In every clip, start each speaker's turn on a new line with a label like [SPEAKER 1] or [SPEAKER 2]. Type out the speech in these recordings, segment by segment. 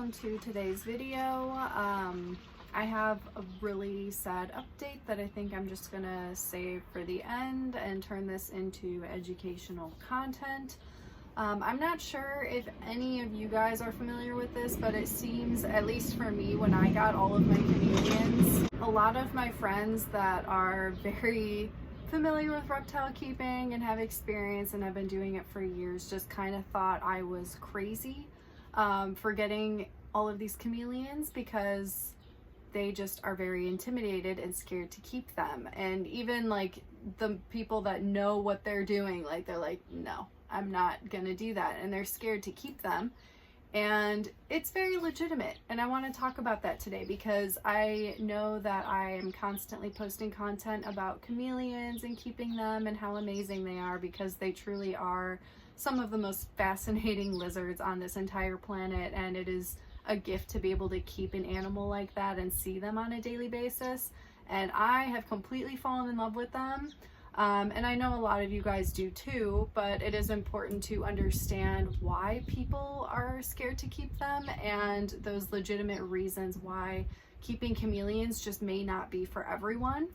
[SPEAKER 1] welcome to today's video. I have a really sad update that I think I'm just gonna save for the end and turn this into educational content. I'm not sure if any of you guys are familiar with this, but it seems, at least for me, when I got all of my chameleons, a lot of my friends that are very familiar with reptile keeping and have experience and have been doing it for years just kind of thought I was crazy for getting all of these chameleons, because they just are very intimidated and scared to keep them. And even like the people that know what they're doing, like they're like, no, I'm not gonna do that, and they're scared to keep them. And it's very legitimate, and I want to talk about that today because I know that I am constantly posting content about chameleons and keeping them and how amazing they are, because they truly are some of the most fascinating lizards on this entire planet, and it is a gift to be able to keep an animal like that and see them on a daily basis. And I have completely fallen in love with them. And I know a lot of you guys do too, but it is important to understand why people are scared to keep them and those legitimate reasons why keeping chameleons just may not be for everyone.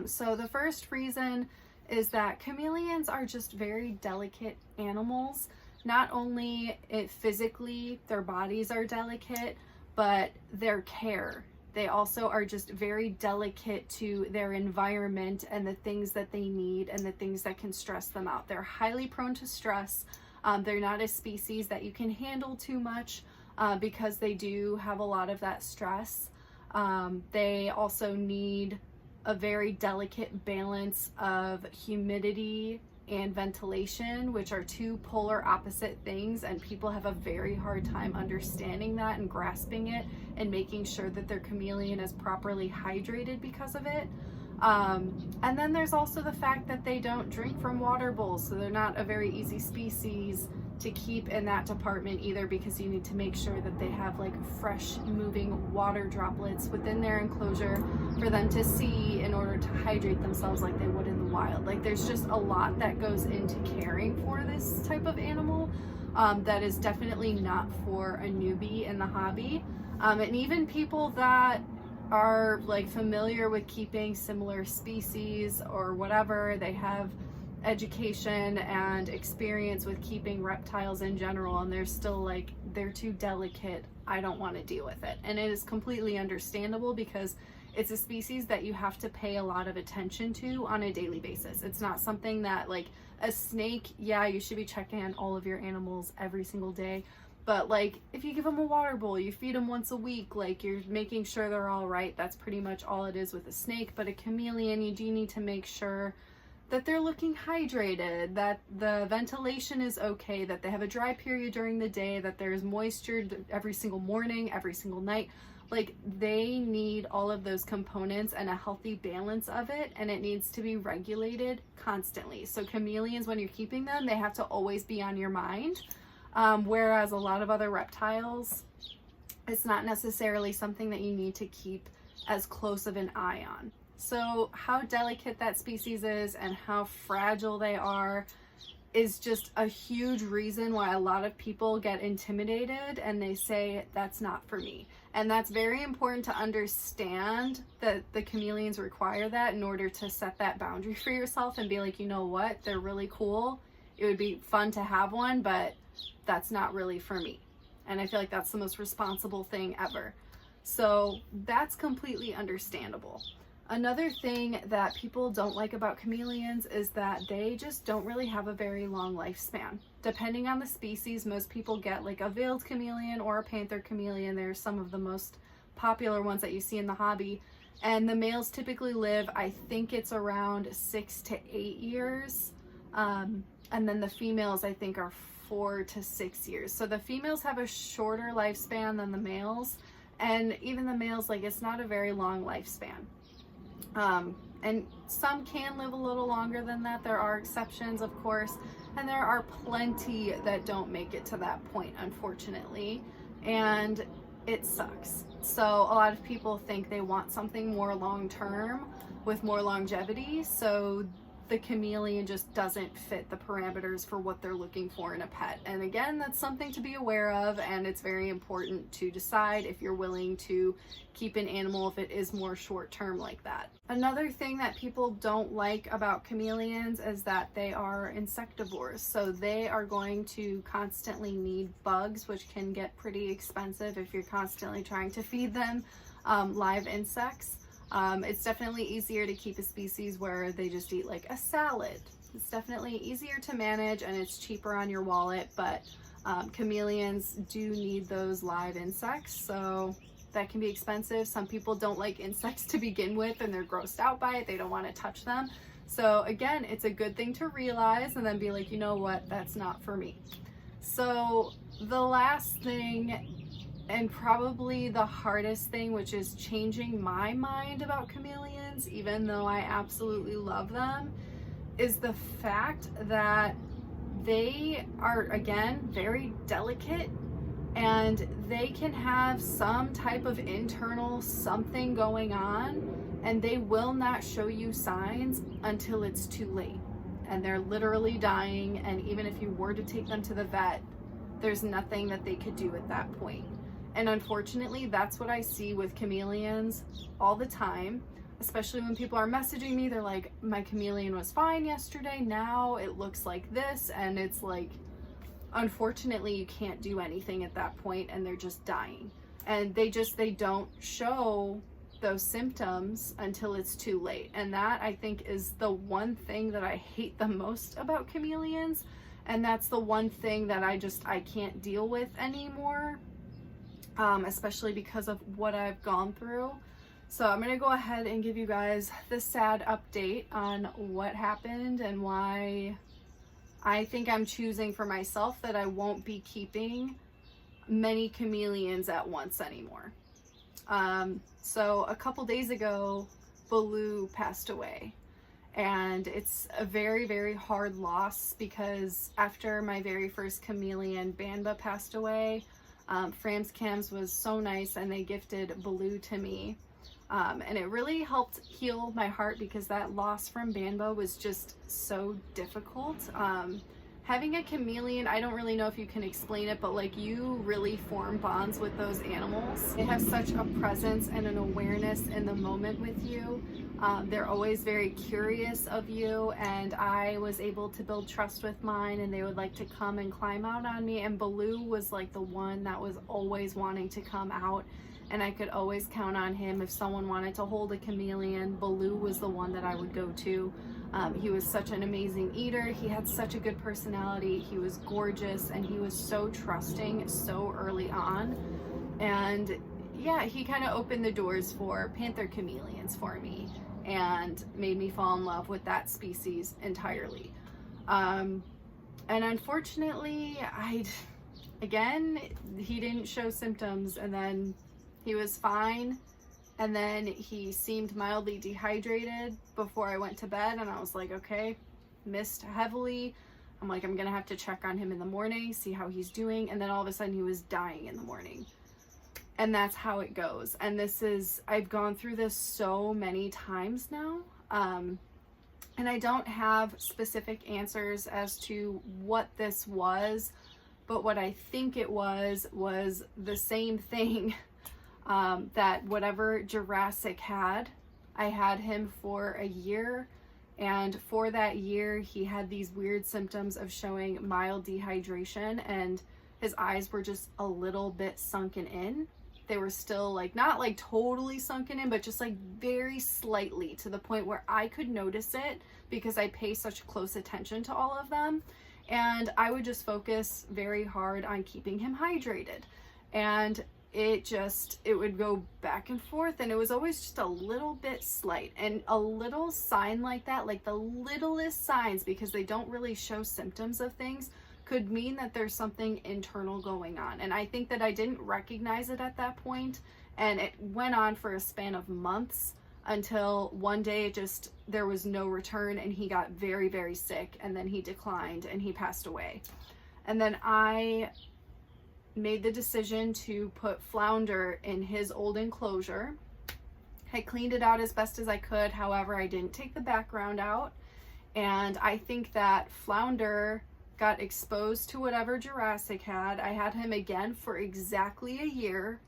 [SPEAKER 1] So the first reason is that chameleons are just very delicate animals. Not only physically, their bodies are delicate, but their care. They also are just very delicate to their environment and the things that they need and the things that can stress them out. They're highly prone to stress. They're not a species that you can handle too much because they do have a lot of that stress. They also need a very delicate balance of humidity and ventilation, which are two polar opposite things, and people have a very hard time understanding that and grasping it and making sure that their chameleon is properly hydrated because of it. And then there's also the fact that they don't drink from water bowls, so they're not a very easy species to keep in that department either, because you need to make sure that they have like fresh moving water droplets within their enclosure for them to see in order to hydrate themselves like they would in the wild. Like there's just a lot that goes into caring for this type of animal that is definitely not for a newbie in the hobby. And even people that are like familiar with keeping similar species or whatever, they have education and experience with keeping reptiles in general, and they're still like, they're too delicate, I don't want to deal with it. And it is completely understandable because it's a species that you have to pay a lot of attention to on a daily basis. It's not something that, like a snake, yeah, you should be checking on all of your animals every single day, but like if you give them a water bowl, you feed them once a week, like you're making sure they're all right. That's pretty much all it is with a snake. But a chameleon, you do need to make sure that they're looking hydrated, that the ventilation is okay, that they have a dry period during the day, that there's moisture every single morning, every single night. Like they need all of those components and a healthy balance of it, and it needs to be regulated constantly. So chameleons, when you're keeping them, they have to always be on your mind. Whereas a lot of other reptiles, it's not necessarily something that you need to keep as close of an eye on. So how delicate that species is and how fragile they are is just a huge reason why a lot of people get intimidated and they say, that's not for me. And that's very important to understand, that the chameleons require that in order to set that boundary for yourself and be like, you know what, they're really cool. It would be fun to have one, but that's not really for me. And I feel like that's the most responsible thing ever. So that's completely understandable. Another thing that people don't like about chameleons is that they just don't really have a very long lifespan. Depending on the species, most people get like a veiled chameleon or a panther chameleon. They're some of the most popular ones that you see in the hobby. And the males typically live, I think it's around 6 to 8 years. And then the females, I think, are 4 to 6 years. So the females have a shorter lifespan than the males. And even the males, like, it's not a very long lifespan. And some can live a little longer than that. There are exceptions, of course, and there are plenty that don't make it to that point, unfortunately, and it sucks. So a lot of people think they want something more long-term with more longevity, so the chameleon just doesn't fit the parameters for what they're looking for in a pet. And again, that's something to be aware of, and it's very important to decide if you're willing to keep an animal if it is more short term like that. Another thing that people don't like about chameleons is that they are insectivores. So they are going to constantly need bugs, which can get pretty expensive if you're constantly trying to feed them live insects. It's definitely easier to keep a species where they just eat like a salad. It's definitely easier to manage and it's cheaper on your wallet, but chameleons do need those live insects, so that can be expensive. Some people don't like insects to begin with and they're grossed out by it. They don't want to touch them. So again, it's a good thing to realize and then be like, you know what, that's not for me. So the last thing, and probably the hardest thing, which is changing my mind about chameleons, even though I absolutely love them, is the fact that they are, again, very delicate, and they can have some type of internal something going on, and they will not show you signs until it's too late. And they're literally dying, and even if you were to take them to the vet, there's nothing that they could do at that point. And unfortunately, that's what I see with chameleons all the time, especially when people are messaging me. They're like, my chameleon was fine yesterday, now it looks like this. And it's like, unfortunately, you can't do anything at that point, and they're just dying. And they don't show those symptoms until it's too late. And that, I think, is the one thing that I hate the most about chameleons. And that's the one thing that I can't deal with anymore. Especially because of what I've gone through. So I'm gonna go ahead and give you guys the sad update on what happened and why I think I'm choosing for myself that I won't be keeping many chameleons at once anymore. So a couple days ago, Baloo passed away. And it's a very, very hard loss because after my very first chameleon, Banba, passed away, Frams Cams was so nice and they gifted Baloo to me. And it really helped heal my heart because that loss from Banba was just so difficult. Having a chameleon, I don't really know if you can explain it, but like you really form bonds with those animals. They have such a presence and an awareness in the moment with you. They're always very curious of you, and I was able to build trust with mine, and they would like to come and climb out on me. And Baloo was like the one that was always wanting to come out, and I could always count on him. If someone wanted to hold a chameleon, Baloo was the one that I would go to. He was such an amazing eater. He had such a good personality. He was gorgeous, and he was so trusting so early on. And yeah, he kind of opened the doors for panther chameleons for me and made me fall in love with that species entirely. And unfortunately, again, he didn't show symptoms, and then he was fine. And then he seemed mildly dehydrated before I went to bed, and I was like, okay, missed heavily. I'm like, I'm gonna have to check on him in the morning, see how he's doing. And then all of a sudden he was dying in the morning. And that's how it goes. And I've gone through this so many times now. And I don't have specific answers as to what this was, but what I think it was the same thing that whatever Jurassic had. I had him for a year, and for that year he had these weird symptoms of showing mild dehydration, and his eyes were just a little bit sunken in. They were still like, not like totally sunken in, but just like very slightly, to the point where I could notice it because I pay such close attention to all of them. And I would just focus very hard on keeping him hydrated. And it would go back and forth, and it was always just a little bit slight. And a little sign like that, like the littlest signs, because they don't really show symptoms of things, could mean that there's something internal going on. And I think that I didn't recognize it at that point, and it went on for a span of months until one day there was no return, and he got very, very sick, and then he declined and he passed away. And then I made the decision to put Flounder in his old enclosure. I cleaned it out as best as I could. However, I didn't take the background out, And I think that Flounder got exposed to whatever Jurassic had. I had him again for exactly a year,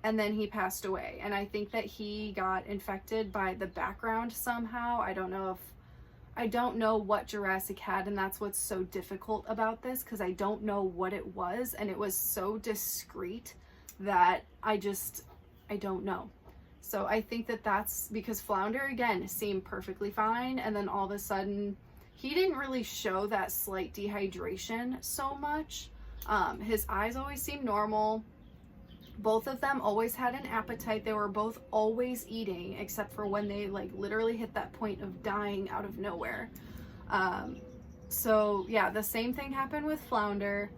[SPEAKER 1] and then he passed away. And I think that he got infected by the background somehow. I don't know what Jurassic had, and that's what's so difficult about this, because I don't know what it was, and it was so discreet that I don't know. So I think that that's because Flounder, again, seemed perfectly fine, and then all of a sudden, he didn't really show that slight dehydration so much. His eyes always seemed normal. Both of them always had an appetite. They were both always eating, except for when they like literally hit that point of dying out of nowhere. So yeah, the same thing happened with Flounder.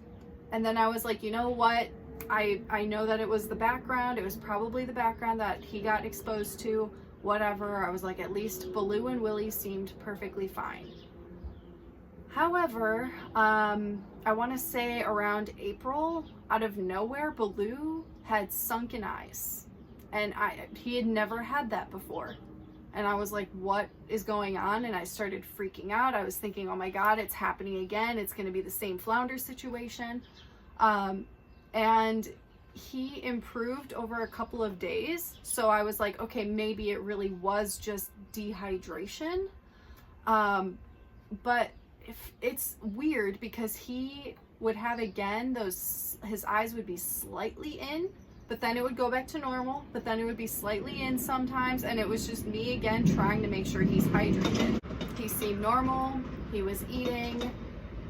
[SPEAKER 1] And then I was like, you know what? I know that it was the background. It was probably the background that he got exposed to, whatever. I was like, at least Baloo and Willie seemed perfectly fine. However, I want to say around April, out of nowhere, Baloo had sunken eyes, and he had never had that before. And I was like, what is going on? And I started freaking out. I was thinking, oh my God, it's happening again. It's going to be the same Flounder situation. And he improved over a couple of days. So I was like, okay, maybe it really was just dehydration. But it's weird because he would have again his eyes would be slightly in, but then it would go back to normal, but then it would be slightly in sometimes, and it was just me again trying to make sure he's hydrated. He seemed normal, he was eating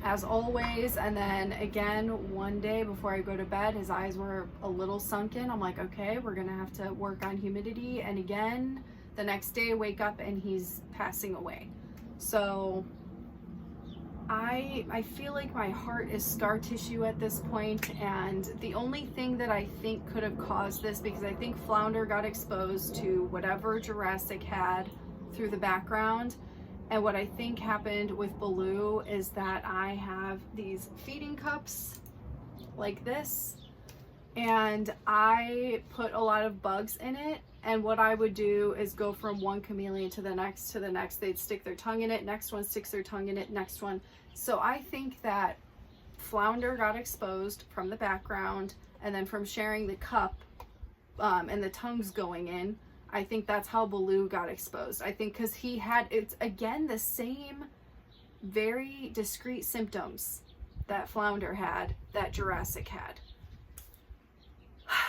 [SPEAKER 1] as always, and then again one day before I go to bed, his eyes were a little sunken. I'm like, okay, we're gonna have to work on humidity. And again the next day, wake up and he's passing away. So I feel like my heart is scar tissue at this point, and the only thing that I think could have caused this, because I think Flounder got exposed to whatever Jurassic had through the background, and what I think happened with Baloo is that I have these feeding cups like this, and I put a lot of bugs in it. And what I would do is go from one chameleon to the next, they'd stick their tongue in it, next one sticks their tongue in it, next one. So I think that Flounder got exposed from the background, and then from sharing the cup and the tongues going in, I think that's how Baloo got exposed. I think because he had, it's again the same very discreet symptoms that Flounder had, that Jurassic had.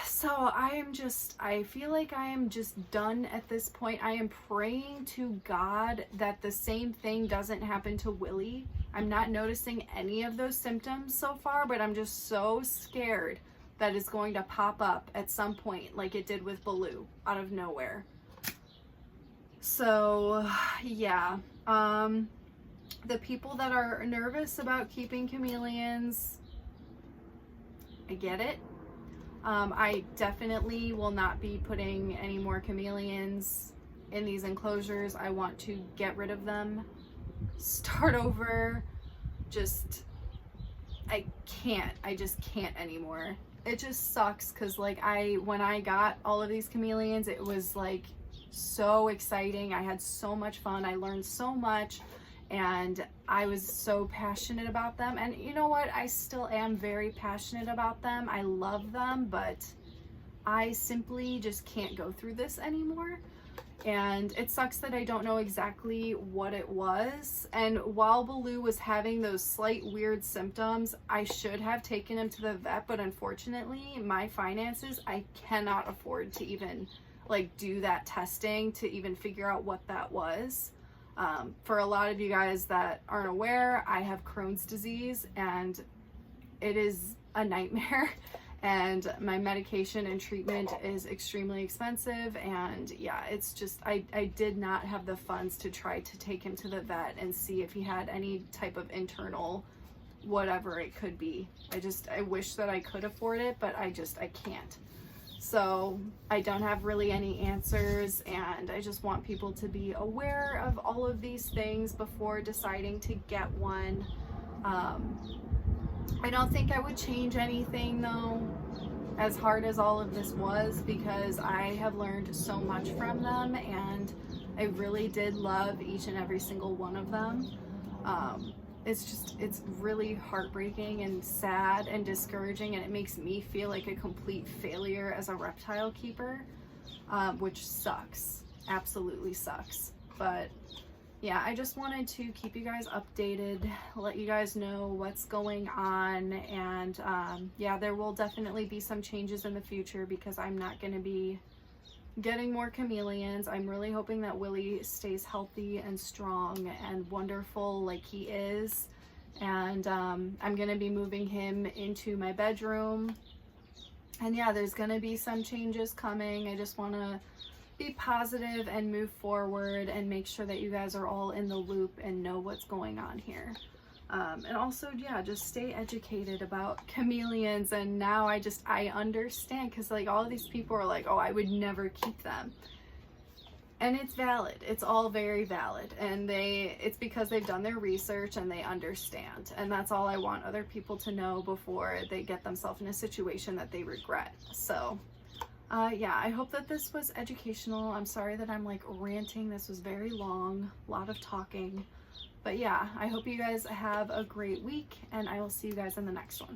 [SPEAKER 1] So I feel like I am just done at this point. I am praying to God that the same thing doesn't happen to Willie. I'm not noticing any of those symptoms so far, but I'm just so scared that it's going to pop up at some point like it did with Baloo out of nowhere. So yeah, the people that are nervous about keeping chameleons, I get it. I definitely will not be putting any more chameleons in these enclosures. I want to get rid of them, start over. I just can't anymore. It just sucks because like when I got all of these chameleons, it was like so exciting. I had so much fun. I learned so much, and I was so passionate about them. And you know what? I still am very passionate about them. I love them, but I simply just can't go through this anymore. And it sucks that I don't know exactly what it was. And while Baloo was having those slight weird symptoms, I should have taken him to the vet, but unfortunately, my finances, I cannot afford to even like do that testing to even figure out what that was. For a lot of you guys that aren't aware, I have Crohn's disease, and it is a nightmare, and my medication and treatment is extremely expensive. And yeah, it's just, I did not have the funds to try to take him to the vet and see if he had any type of internal, whatever it could be. I wish that I could afford it, but I can't. So I don't have really any answers, and I just want people to be aware of all of these things before deciding to get one. I don't think I would change anything though, as hard as all of this was, because I have learned so much from them, and I really did love each and every single one of them. It's really heartbreaking and sad and discouraging, and it makes me feel like a complete failure as a reptile keeper, which sucks, absolutely sucks. But yeah, I just wanted to keep you guys updated, let you guys know what's going on, and yeah, there will definitely be some changes in the future because I'm not going to be getting more chameleons. I'm really hoping that Willie stays healthy and strong and wonderful like he is, and I'm going to be moving him into my bedroom, and yeah, there's going to be some changes coming. I just want to be positive and move forward and make sure that you guys are all in the loop and know what's going on here. And also, yeah, just stay educated about chameleons. And now I understand, because like all of these people are like, oh, I would never keep them. And it's valid. It's all very valid. And it's because they've done their research and they understand. And that's all I want other people to know before they get themselves in a situation that they regret. So yeah, I hope that this was educational. I'm sorry that I'm like ranting. This was very long, a lot of talking. But yeah, I hope you guys have a great week, and I will see you guys in the next one.